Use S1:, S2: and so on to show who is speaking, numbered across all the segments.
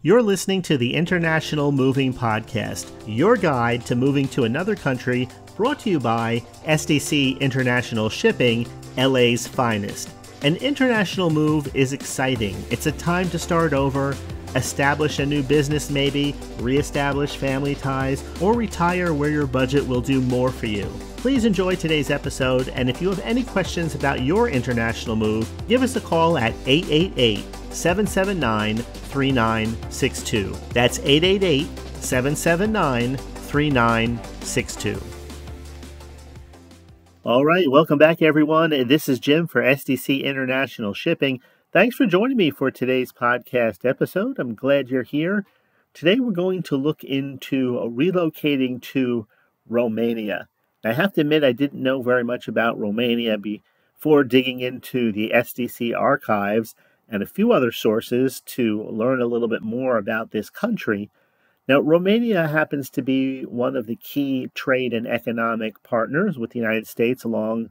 S1: You're listening to the International Moving Podcast, your guide to moving to another country, brought to you by SDC International Shipping, LA's finest. An international move is exciting. It's a time to start over, establish a new business maybe, reestablish family ties, or retire where your budget will do more for you. Please enjoy today's episode, and if you have any questions about your international move, give us a call at 888-779-3962. That's 888-779-3962. All right, welcome back, everyone. This is Jim for SDC International Shipping. Thanks for joining me for today's podcast episode. I'm glad you're here. Today, we're going to look into relocating to Romania. I have to admit, I didn't know very much about Romania before digging into the SDC archives and a few other sources to learn a little bit more about this country. Now, Romania happens to be one of the key trade and economic partners with the United States, along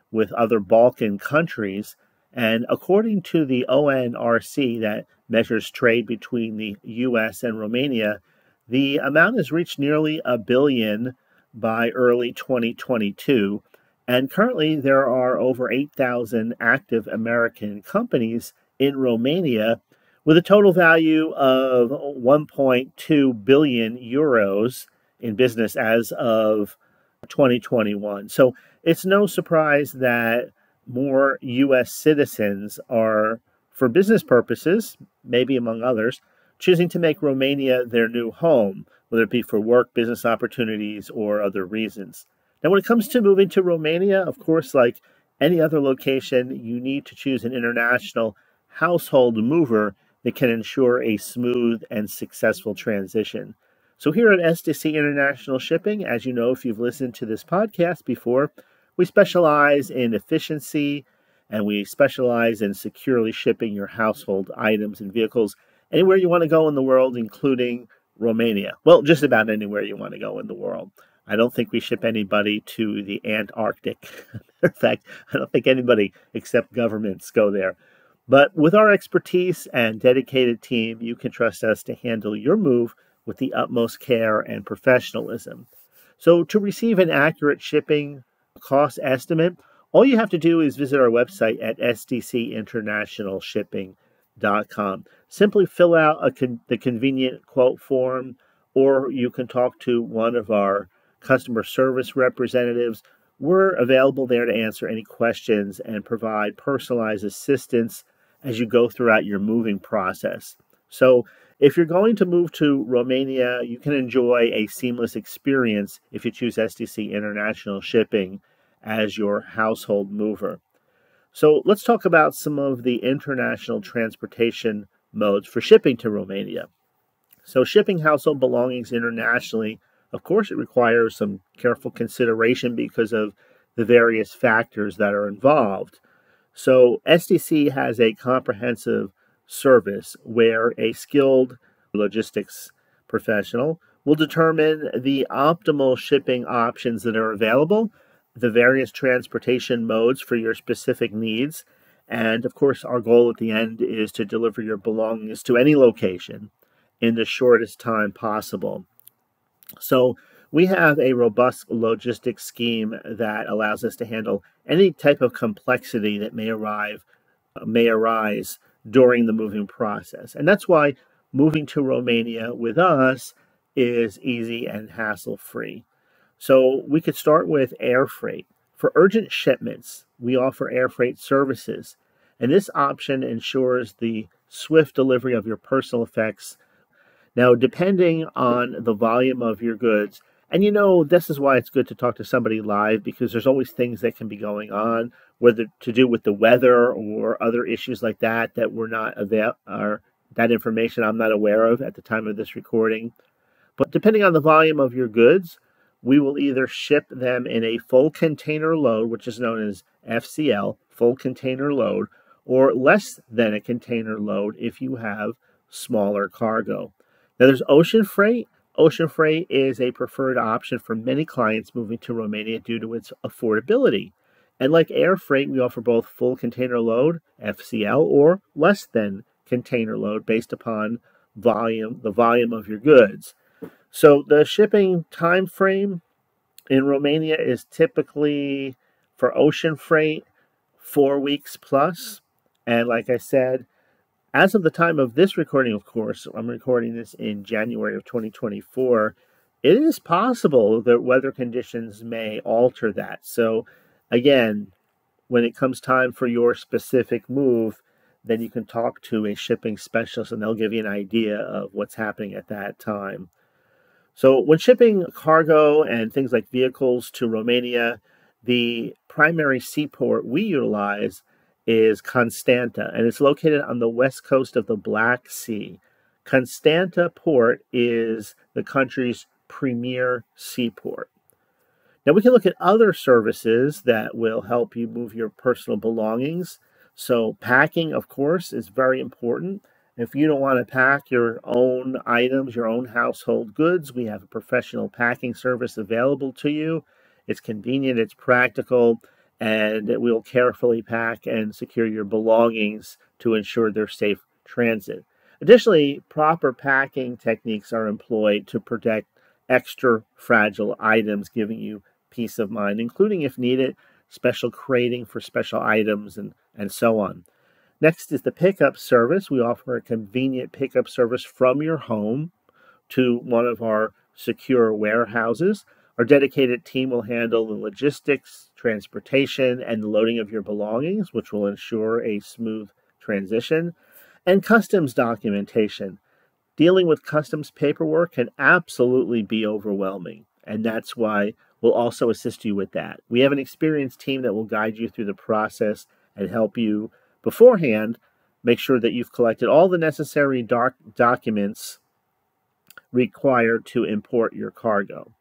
S1: with other Balkan countries. And according to the ONRC, that measures trade between the U.S. and Romania, the amount has reached nearly $1 billion by early 2022. And currently, there are over 8,000 active American companies in Romania, with a total value of 1.2 billion euros in business as of 2021. So it's no surprise that more U.S. citizens are, for business purposes, maybe among others, choosing to make Romania their new home, whether it be for work, business opportunities, or other reasons. Now, when it comes to moving to Romania, of course, like any other location, you need to choose an international household mover that can ensure a smooth and successful transition. So here at SDC International Shipping, as you know, if you've listened to this podcast before, we specialize in efficiency and we specialize in securely shipping your household items and vehicles anywhere you want to go in the world, including Romania. Well, just about anywhere you want to go in the world. I don't think we ship anybody to the Antarctic. In fact, I don't think anybody except governments go there. But with our expertise and dedicated team, you can trust us to handle your move with the utmost care and professionalism. So to receive an accurate shipping cost estimate, all you have to do is visit our website at sdcinternationalshipping.com. Simply fill out the convenient quote form, or you can talk to one of our customer service representatives. We're available there to answer any questions and provide personalized assistance as you go throughout your moving process. So if you're going to move to Romania, you can enjoy a seamless experience if you choose SDC International Shipping as your household mover. So let's talk about some of the international transportation modes for shipping to Romania. So shipping household belongings internationally, of course, it requires some careful consideration because of the various factors that are involved. So SDC has a comprehensive service where a skilled logistics professional will determine the optimal shipping options that are available, the various transportation modes for your specific needs, and of course our goal at the end is to deliver your belongings to any location in the shortest time possible. So we have a robust logistics scheme that allows us to handle any type of complexity that may arise during the moving process. And that's why moving to Romania with us is easy and hassle-free. So we could start with air freight. For urgent shipments, we offer air freight services. And this option ensures the swift delivery of your personal effects. Now, depending on the volume of your goods, and you know, this is why it's good to talk to somebody live, because there's always things that can be going on, whether to do with the weather or other issues like that, that that information I'm not aware of at the time of this recording. But depending on the volume of your goods, we will either ship them in a full container load, which is known as FCL, full container load, or less than a container load if you have smaller cargo. Now, there's ocean freight. Ocean freight is a preferred option for many clients moving to Romania due to its affordability. And like air freight, we offer both full container load, FCL, or less than container load based upon the volume of your goods. So the shipping time frame in Romania is typically, for ocean freight, 4 weeks plus. And like I said, as of the time of this recording, of course, I'm recording this in January of 2024, it is possible that weather conditions may alter that. So again, when it comes time for your specific move, then you can talk to a shipping specialist and they'll give you an idea of what's happening at that time. So when shipping cargo and things like vehicles to Romania, the primary seaport we utilize is Constanta, and it's located on the west coast of the Black Sea. Constanta Port is the country's premier seaport. Now, we can look at other services that will help you move your personal belongings. So packing, of course, is very important. If you don't want to pack your own items, your own household goods, we have a professional packing service available to you. It's convenient, it's practical, and it will carefully pack and secure your belongings to ensure their safe transit. Additionally, proper packing techniques are employed to protect extra fragile items, giving you peace of mind, including, if needed, special crating for special items and so on. Next is the pickup service. We offer a convenient pickup service from your home to one of our secure warehouses. Our dedicated team will handle the logistics, transportation, and the loading of your belongings, which will ensure a smooth transition. And customs documentation. Dealing with customs paperwork can absolutely be overwhelming, and that's why we'll also assist you with that. We have an experienced team that will guide you through the process and help you beforehand make sure that you've collected all the necessary documents required to import your cargo.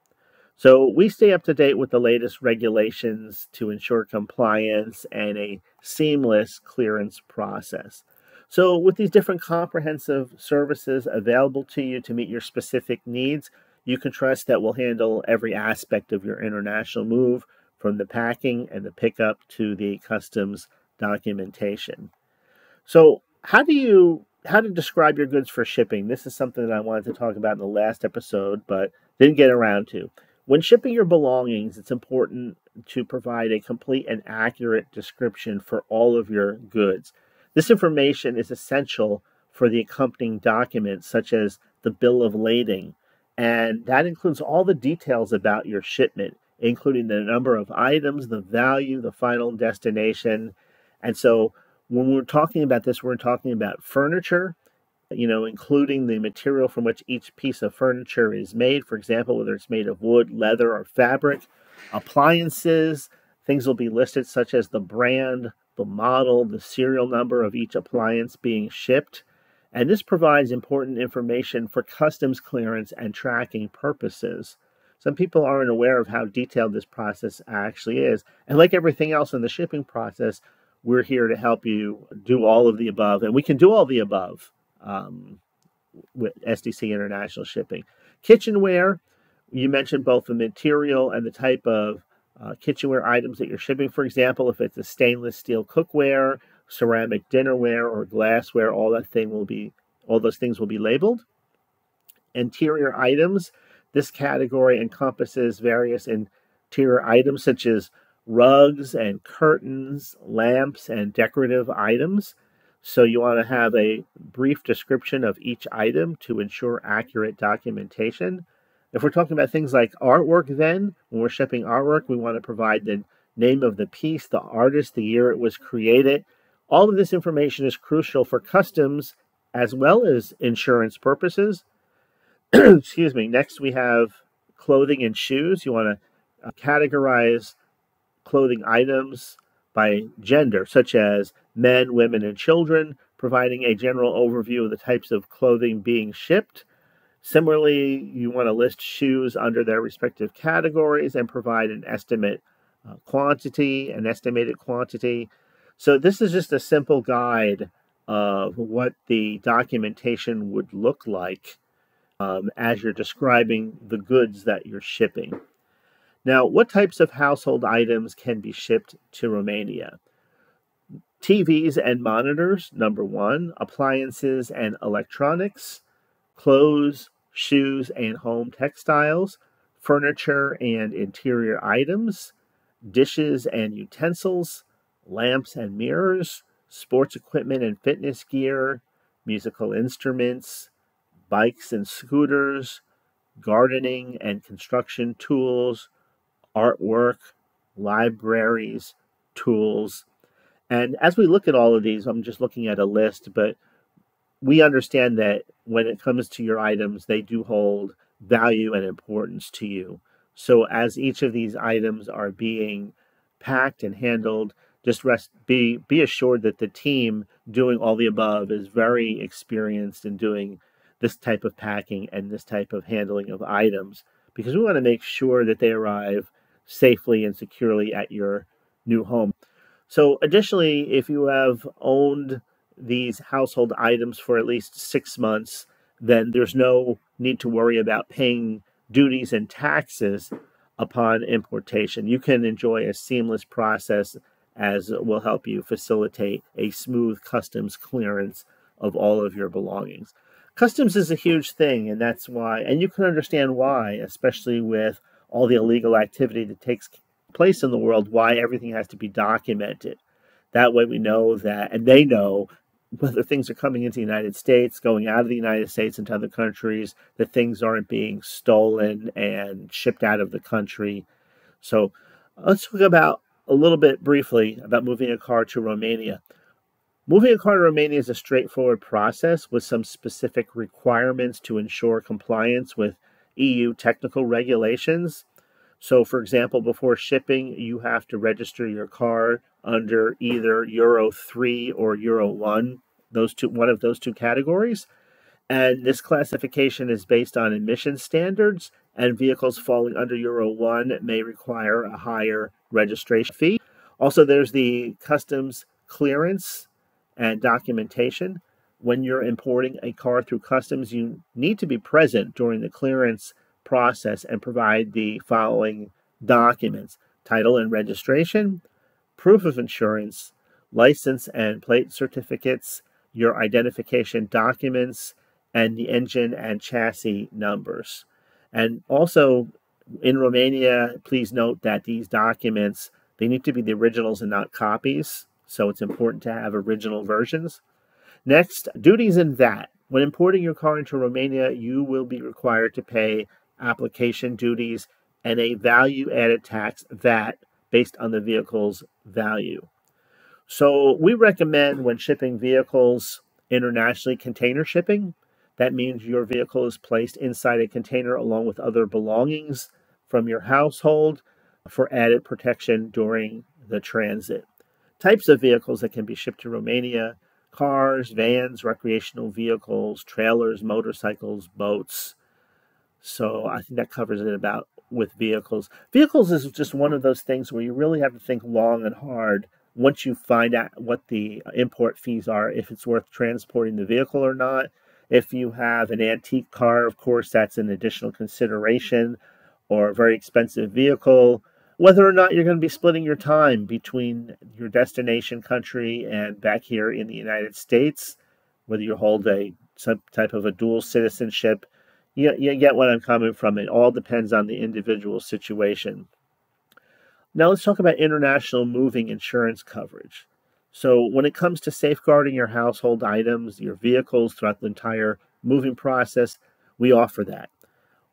S1: So we stay up to date with the latest regulations to ensure compliance and a seamless clearance process. So with these different comprehensive services available to you to meet your specific needs, you can trust that we'll handle every aspect of your international move, from the packing and the pickup to the customs documentation. So how to describe your goods for shipping? This is something that I wanted to talk about in the last episode, but didn't get around to. When shipping your belongings, it's important to provide a complete and accurate description for all of your goods. This information is essential for the accompanying documents, such as the bill of lading, and that includes all the details about your shipment, including the number of items, the value, the final destination. And so when we're talking about this, we're talking about furniture, including the material from which each piece of furniture is made. For example, whether it's made of wood, leather, or fabric. Appliances, things will be listed such as the brand, the model, the serial number of each appliance being shipped. And this provides important information for customs clearance and tracking purposes. Some people aren't aware of how detailed this process actually is. And like everything else in the shipping process, we're here to help you do all of the above. And we can do all the above with SDC International Shipping. Kitchenware, you mentioned both the material and the type of kitchenware items that you're shipping. For example, if it's a stainless steel cookware, ceramic dinnerware, or glassware, all those things will be labeled. Interior items, this category encompasses various interior items such as rugs and curtains, lamps, and decorative items. So you want to have a brief description of each item to ensure accurate documentation. If we're talking about things like artwork, then, when we're shipping artwork, we want to provide the name of the piece, the artist, the year it was created. All of this information is crucial for customs as well as insurance purposes. Excuse me. Next, we have clothing and shoes. You want to categorize clothing items by gender, such as men, women, and children, providing a general overview of the types of clothing being shipped. Similarly, you want to list shoes under their respective categories and provide an estimated quantity. So this is just a simple guide of what the documentation would look like as you're describing the goods that you're shipping. Now, what types of household items can be shipped to Romania? TVs and monitors, number one. Appliances and electronics. clothes, shoes, and home textiles, furniture and interior items, dishes and utensils, lamps and mirrors, sports equipment and fitness gear, musical instruments, bikes and scooters, gardening and construction tools, artwork, libraries, tools. And as we look at all of these, I'm just looking at a list, but we understand that when it comes to your items, they do hold value and importance to you. So as each of these items are being packed and handled, just be assured that the team doing all the above is very experienced in doing this type of packing and this type of handling of items, because we want to make sure that they arrive safely and securely at your new home. So additionally, if you have owned these household items for at least 6 months, then there's no need to worry about paying duties and taxes upon importation. You can enjoy a seamless process as it will help you facilitate a smooth customs clearance of all of your belongings. Customs is a huge thing, and that's why, and you can understand why, especially with all the illegal activity that takes place in the world, why everything has to be documented. That way we know that, and they know whether things are coming into the United States, going out of the United States into other countries, that things aren't being stolen and shipped out of the country. So let's talk about a little bit briefly about moving a car to Romania. Moving a car to Romania is a straightforward process with some specific requirements to ensure compliance with EU technical regulations. So, for example, before shipping, you have to register your car under either Euro 3 or Euro 1, one of those two categories. And this classification is based on emission standards, and vehicles falling under Euro 1 may require a higher registration fee. Also, there's the customs clearance and documentation. When you're importing a car through customs, you need to be present during the clearance process and provide the following documents: title and registration, proof of insurance, license and plate certificates, your identification documents, and the engine and chassis numbers. And also in Romania, please note that these documents, they need to be the originals and not copies. So it's important to have original versions. Next, duties and VAT. When importing your car into Romania, you will be required to pay application duties and a value-added tax, VAT, based on the vehicle's value. So we recommend, when shipping vehicles internationally, container shipping. That means your vehicle is placed inside a container along with other belongings from your household for added protection during the transit. Types of vehicles that can be shipped to Romania: cars, vans, recreational vehicles, trailers, motorcycles, boats. So I think that covers it about with vehicles. Vehicles is just one of those things where you really have to think long and hard once you find out what the import fees are, if it's worth transporting the vehicle or not. If you have an antique car, of course, that's an additional consideration, or a very expensive vehicle. Whether or not you're going to be splitting your time between your destination country and back here in the United States, whether you hold some type of a dual citizenship. You get what I'm coming from. It all depends on the individual situation. Now let's talk about international moving insurance coverage. So when it comes to safeguarding your household items, your vehicles throughout the entire moving process, we offer that.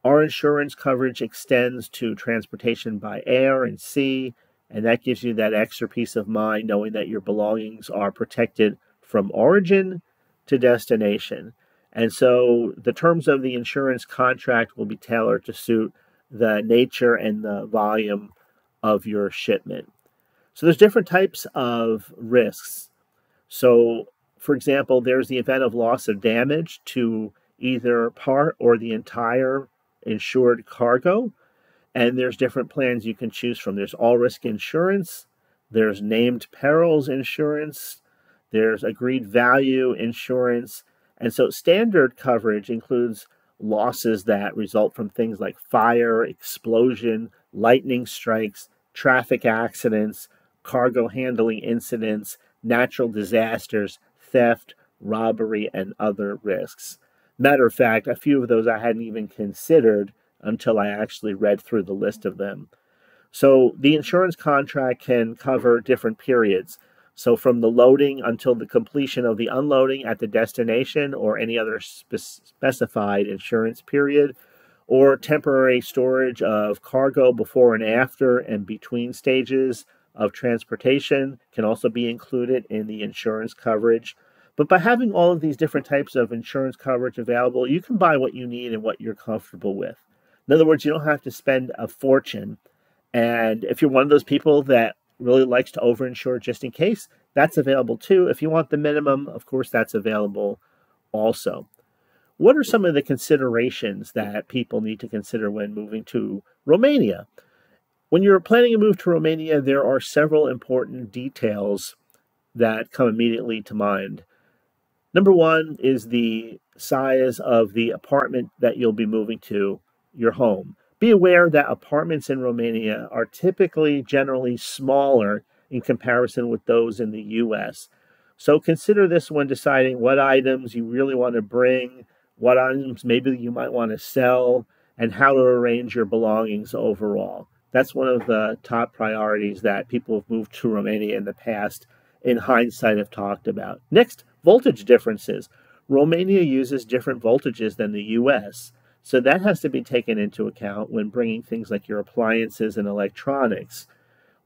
S1: Our insurance coverage extends to transportation by air and sea, and that gives you that extra peace of mind knowing that your belongings are protected from origin to destination. And so the terms of the insurance contract will be tailored to suit the nature and the volume of your shipment. So there's different types of risks. So, for example, there's the event of loss of damage to either part or the entire insured cargo. And there's different plans you can choose from. There's all risk insurance, there's named perils insurance, there's agreed value insurance. And so standard coverage includes losses that result from things like fire, explosion, lightning strikes, traffic accidents, cargo handling incidents, natural disasters, theft, robbery, and other risks. Matter of fact, a few of those I hadn't even considered until I actually read through the list of them. So the insurance contract can cover different periods. So from the loading until the completion of the unloading at the destination or any other specified insurance period, or temporary storage of cargo before and after and between stages of transportation can also be included in the insurance coverage. But by having all of these different types of insurance coverage available, you can buy what you need and what you're comfortable with. In other words, you don't have to spend a fortune. And if you're one of those people that really likes to overinsure just in case, that's available too. If you want the minimum, of course, that's available also. What are some of the considerations that people need to consider when moving to Romania? When you're planning a move to Romania, there are several important details that come immediately to mind. Number one is the size of the apartment that you'll be moving to, your home. Be aware that apartments in Romania are typically generally smaller in comparison with those in the US. So consider this when deciding what items you really want to bring, what items maybe you might want to sell, and how to arrange your belongings overall. That's one of the top priorities that people who've moved to Romania in the past, in hindsight, have talked about. Next, voltage differences. Romania uses different voltages than the US, so that has to be taken into account when bringing things like your appliances and electronics.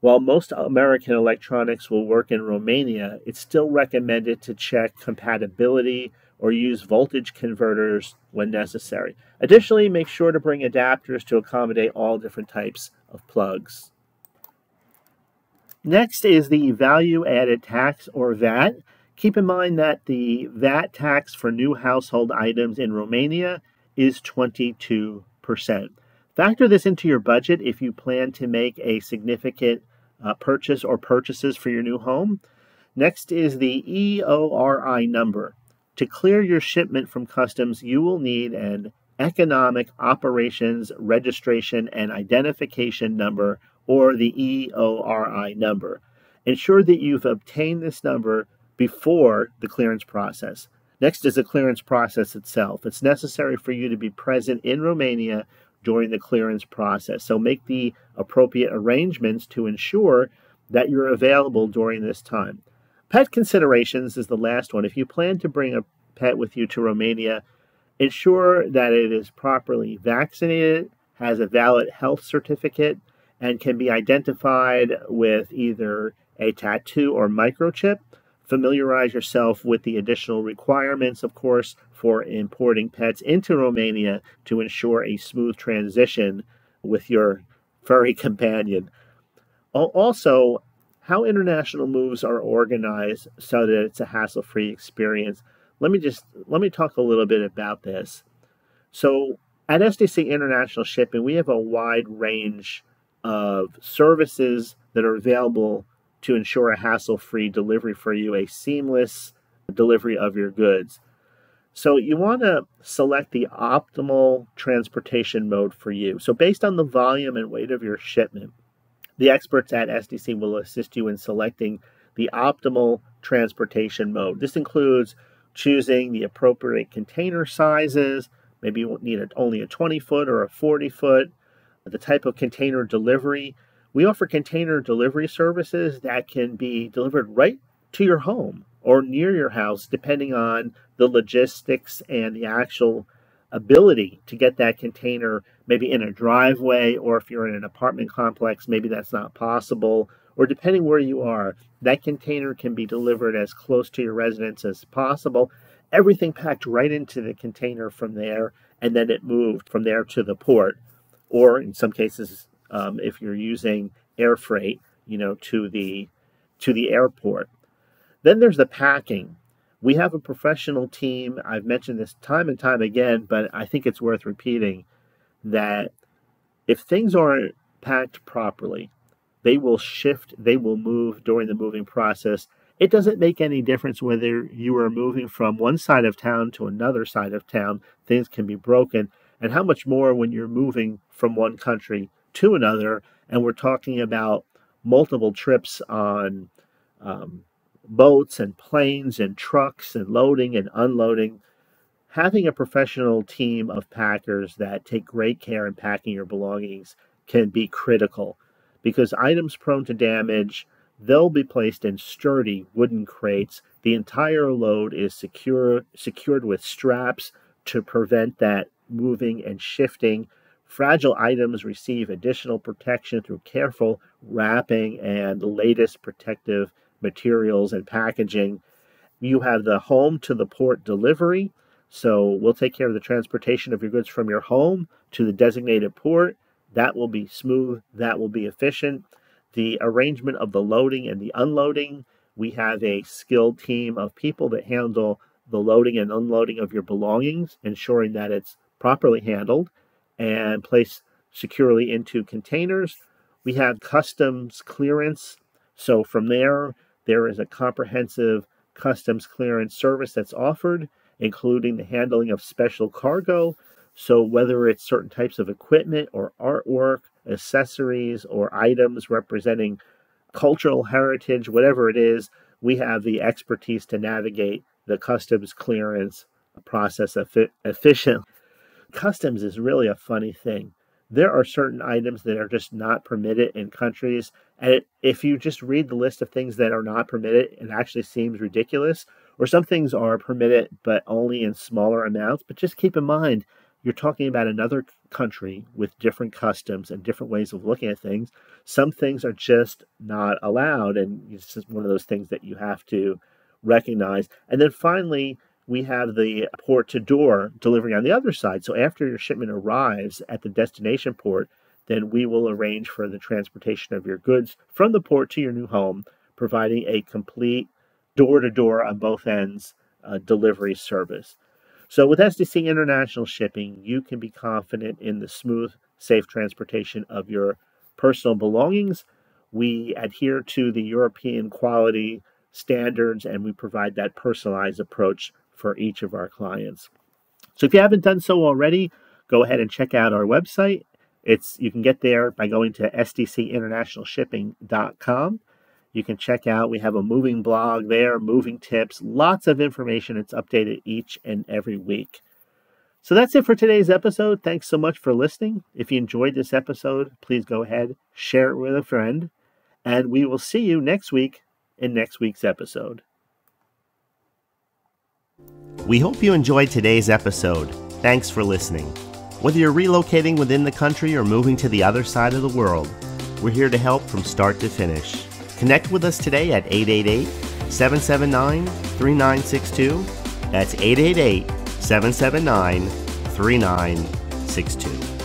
S1: While most American electronics will work in Romania, it's still recommended to check compatibility or use voltage converters when necessary. Additionally, make sure to bring adapters to accommodate all different types of plugs. Next is the value added tax, or VAT. Keep in mind that the VAT tax for new household items in Romania is 22%. Factor this into your budget if you plan to make a significant purchase or purchases for your new home. Next is the EORI number. To clear your shipment from customs, you will need an Economic Operations Registration and Identification Number, or the EORI number. Ensure that you've obtained this number before the clearance process. Next is the clearance process itself. It's necessary for you to be present in Romania during the clearance process. So make the appropriate arrangements to ensure that you're available during this time. Pet considerations is the last one. If you plan to bring a pet with you to Romania, ensure that it is properly vaccinated, has a valid health certificate, and can be identified with either a tattoo or microchip. Familiarize yourself with the additional requirements, of course, for importing pets into Romania to ensure a smooth transition with your furry companion. Also, how international moves are organized so that it's a hassle-free experience. Let me talk a little bit about this. So at SDC International Shipping, we have a wide range of services that are available to ensure a hassle-free delivery for you, a seamless delivery of your goods. So you want to select the optimal transportation mode for you. So based on the volume and weight of your shipment, the experts at SDC will assist you in selecting the optimal transportation mode. This includes choosing the appropriate container sizes. Maybe you need only a 20-foot or a 40-foot. The type of container delivery. We offer container delivery services that can be delivered right to your home or near your house, depending on the logistics and the actual ability to get that container maybe in a driveway, or if you're in an apartment complex, maybe that's not possible, or depending where you are, that container can be delivered as close to your residence as possible. Everything packed right into the container from there, and then it moved from there to the port, or in some cases, if you're using air freight, to the airport. Then there's the packing. We have a professional team. I've mentioned this time and time again, but I think it's worth repeating that if things aren't packed properly, they will shift, they will move during the moving process. It doesn't make any difference whether you are moving from one side of town to another side of town. Things can be broken. And how much more when you're moving from one country to another, and we're talking about multiple trips on boats and planes and trucks and loading and unloading. Having a professional team of packers that take great care in packing your belongings can be critical because items prone to damage, they'll be placed in sturdy wooden crates. The entire load is secured with straps to prevent that moving and shifting. Fragile items receive additional protection through careful wrapping and the latest protective materials and packaging. You have the home to the port delivery. So we'll take care of the transportation of your goods from your home to the designated port. That will be smooth. That will be efficient. The arrangement of the loading and the unloading. We have a skilled team of people that handle the loading and unloading of your belongings, ensuring that it's properly handled and placed securely into containers. We have customs clearance. So from there is a comprehensive customs clearance service that's offered, including the handling of special cargo. So whether it's certain types of equipment or artwork, accessories, or items representing cultural heritage, whatever it is, we have the expertise to navigate the customs clearance process efficiently. Customs is really a funny thing. There are certain items that are just not permitted in countries. And if you just read the list of things that are not permitted, it actually seems ridiculous. Or some things are permitted, but only in smaller amounts. But just keep in mind, you're talking about another country with different customs and different ways of looking at things. Some things are just not allowed. And it's just one of those things that you have to recognize. And then finally, we have the port to door delivery on the other side. So after your shipment arrives at the destination port, then we will arrange for the transportation of your goods from the port to your new home, providing a complete door-to-door on both ends delivery service. So with SDC International Shipping, you can be confident in the smooth, safe transportation of your personal belongings. We adhere to the European quality standards, and we provide that personalized approach for each of our clients. So if you haven't done so already, go ahead and check out our website. You can get there by going to sdcinternationalshipping.com. You can check out, we have a moving blog there, moving tips, lots of information. It's updated each and every week. So that's it for today's episode. Thanks so much for listening. If you enjoyed this episode, please go ahead, share it with a friend, and we will see you next week in next week's episode.
S2: We hope you enjoyed today's episode. Thanks for listening. Whether you're relocating within the country or moving to the other side of the world, we're here to help from start to finish. Connect with us today at 888-779-3962. That's 888-779-3962.